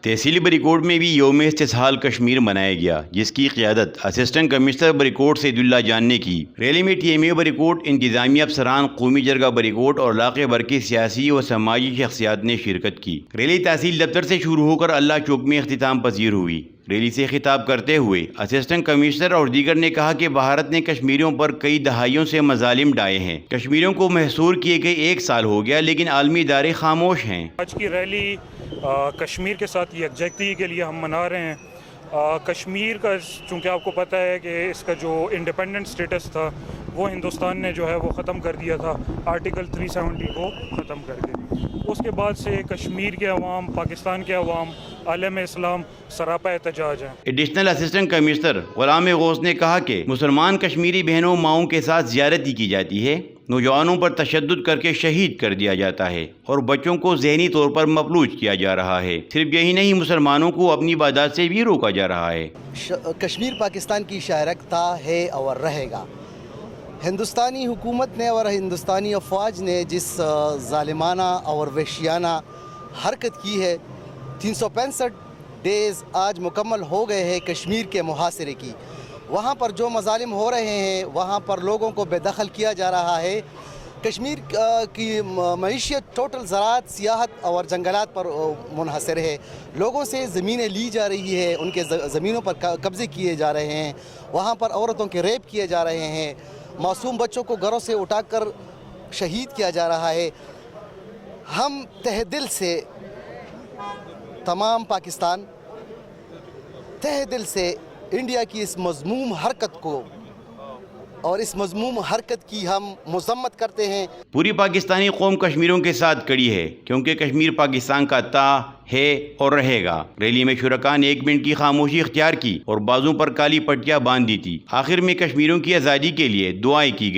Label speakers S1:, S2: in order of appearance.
S1: تحصیلی بریکوٹ میں بھی یوم استسہال کشمیر منایا گیا، جس کی قیادت اسسٹنٹ کمشنر بریکوٹ سعید اللہ جان نے کی۔ ریلی میں ٹی ایم اے بریکوٹ، انتظامیہ افسران، قومی جرگہ بریکوٹ اور علاقے بھر کی سیاسی و سماجی شخصیات نے شرکت کی۔ ریلی تحصیل دفتر سے شروع ہو کر اللہ چوک میں اختتام پذیر ہوئی۔ ریلی سے خطاب کرتے ہوئے اسسٹنٹ کمشنر اور دیگر نے کہا کہ بھارت نے کشمیریوں پر کئی دہائیوں سے مظالم ڈھائے ہیں۔ کشمیریوں کو محصور کیے گئے 1 سال ہو گیا، لیکن عالمی ادارے خاموش ہیں۔
S2: آج کی ریلی کشمیر کے ساتھ یکجہتی کے لیے ہم منا رہے ہیں۔ کشمیر کا چونکہ آپ کو پتہ ہے کہ اس کا جو انڈیپینڈنٹ سٹیٹس تھا وہ ہندوستان نے جو ہے وہ ختم کر دیا تھا، آرٹیکل 370 کو ختم کر کے۔ اس کے بعد سے کشمیر کے عوام، پاکستان کے عوام، عالم اسلام سراپا احتجاج ہیں۔
S1: ایڈیشنل اسسٹنٹ کمشنر غلام غوث نے کہا کہ مسلمان کشمیری بہنوں ماؤں کے ساتھ زیارتی کی جاتی ہے، نوجوانوں پر تشدد کر کے شہید کر دیا جاتا ہے اور بچوں کو ذہنی طور پر مفلوج کیا جا رہا ہے۔ صرف یہی نہیں، مسلمانوں کو اپنی عبادات سے بھی روکا جا رہا ہے۔
S3: کشمیر پاکستان کی شہرک تھا، ہے اور رہے گا۔ ہندوستانی حکومت نے اور ہندوستانی افواج نے جس ظالمانہ اور وحشیانہ حرکت کی ہے، 365 ڈیز آج مکمل ہو گئے ہیں کشمیر کے محاصرے کی۔ وہاں پر جو مظالم ہو رہے ہیں، وہاں پر لوگوں کو بے دخل کیا جا رہا ہے۔ کشمیر کی معیشت ٹوٹل زراعت، سیاحت اور جنگلات پر منحصر ہے۔ لوگوں سے زمینیں لی جا رہی ہے، ان کے زمینوں پر قبضے کیے جا رہے ہیں، وہاں پر عورتوں کے ریپ کیے جا رہے ہیں، معصوم بچوں کو گھروں سے اٹھا کر شہید کیا جا رہا ہے۔ ہم تہ دل سے تمام پاکستان، تہ دل سے انڈیا کی اس مذموم حرکت کو اور اس مذموم حرکت کی ہم مذمت کرتے ہیں۔
S1: پوری پاکستانی قوم کشمیریوں کے ساتھ کھڑی ہے، کیونکہ کشمیر پاکستان کا تھا، ہے اور رہے گا۔ ریلی میں شرکاء نے 1 منٹ کی خاموشی اختیار کی اور بازوں پر کالی پٹیاں باندھ دی تھی۔ آخر میں کشمیریوں کی آزادی کے لیے دعائیں کی گئی۔